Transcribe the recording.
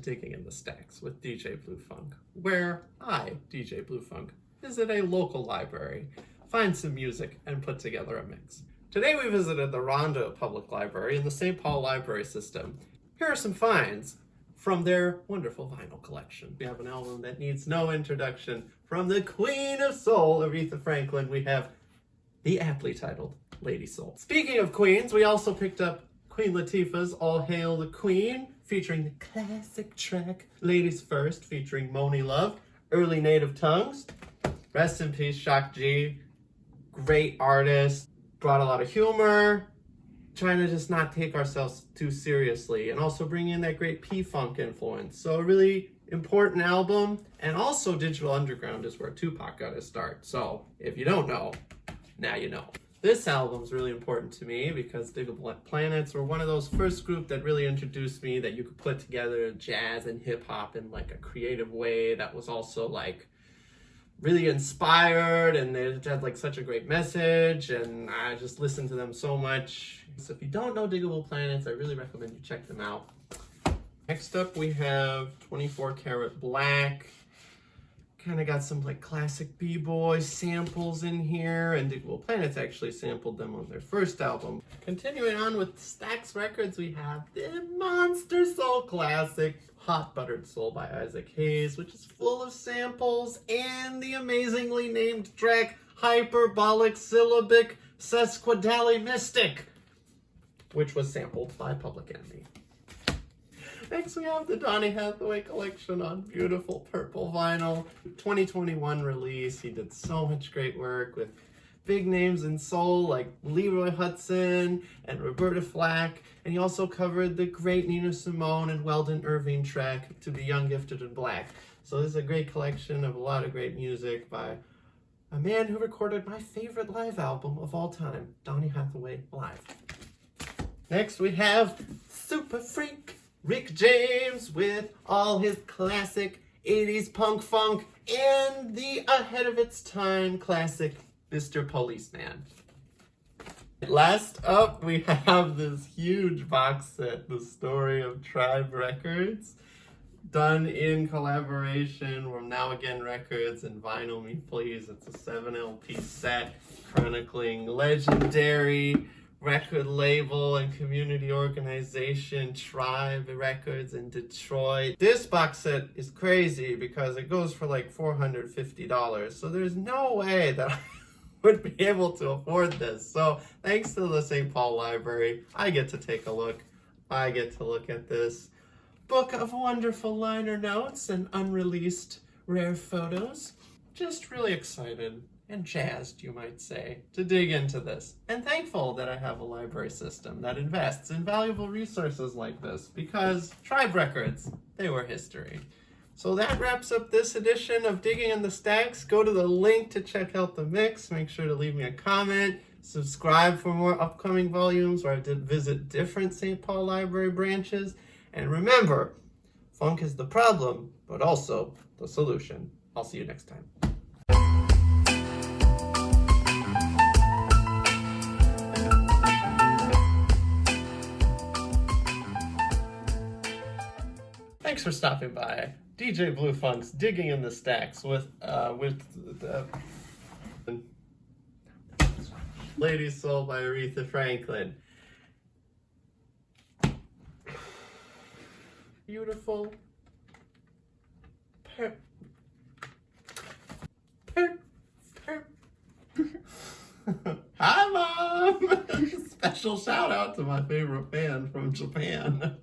Digging in the Stacks with DJ Blue Funk, where I, DJ Blue Funk, visit a local library, find some music, and put together a mix. Today we visited the Rondo Public Library in the St. Paul Library System. Here are some finds from their wonderful vinyl collection. We have an album that needs no introduction. From the Queen of Soul, Aretha Franklin, we have the aptly titled Lady Soul. Speaking of queens, we also picked up Queen Latifah's All Hail the Queen, featuring the classic track Ladies First, featuring Moni Love, Early Native Tongues. Rest in peace, Shock G. Great artist, brought a lot of humor, trying to just not take ourselves too seriously, and also bring in that great P-Funk influence. So a really important album, and also Digital Underground is where Tupac got his start. So if you don't know, now you know. This album is really important to me because Diggable Planets were one of those first group that really introduced me that you could put together jazz and hip hop in like a creative way that was also like really inspired, and they had like such a great message, and I just listened to them so much. So if you don't know Diggable Planets, I really recommend you check them out. Next up we have 24 Karat Black. Kind of got some like classic b-boy samples in here, and Diggable Planets actually sampled them on their first album. Continuing on with Stax Records, we have the Monster Soul classic Hot Buttered Soul by Isaac Hayes, which is full of samples, and the amazingly named track Hyperbolic Syllabic Sesquidally Mystic, which was sampled by Public Enemy. Next we have the Donnie Hathaway collection on beautiful purple vinyl. 2021 release. He did so much great work with big names in soul like Leroy Hudson and Roberta Flack. And he also covered the great Nina Simone and Weldon Irving track To Be Young, Gifted, and Black. So this is a great collection of a lot of great music by a man who recorded my favorite live album of all time, Donnie Hathaway Live. Next we have Super Freak Rick James with all his classic 80s punk funk and the ahead of its time classic Mr. Policeman. Last up, we have this huge box set, The Story of Tribe Records, done in collaboration with Now Again Records and Vinyl Me Please. It's a 7 LP set chronicling legendary record label and community organization Tribe Records in Detroit. This box set is crazy because it goes for like $450, so there's no way that I would be able to afford this. So thanks to the St. Paul Library, I get to take a look. I get to look at this book of wonderful liner notes and unreleased rare photos. Just really excited and jazzed, you might say, to dig into this. And thankful that I have a library system that invests in valuable resources like this, because Tribe Records, they were history. So that wraps up this edition of Digging in the Stacks. Go to the link to check out the mix. Make sure to leave me a comment. Subscribe for more upcoming volumes where I did visit different St. Paul Library branches. And remember, funk is the problem, but also the solution. I'll see you next time. Thanks for stopping by. DJ Blue Funk's Digging in the Stacks with the Lady Soul by Aretha Franklin. Beautiful. Hi, Mom! Special shout out to my favorite fan from Japan.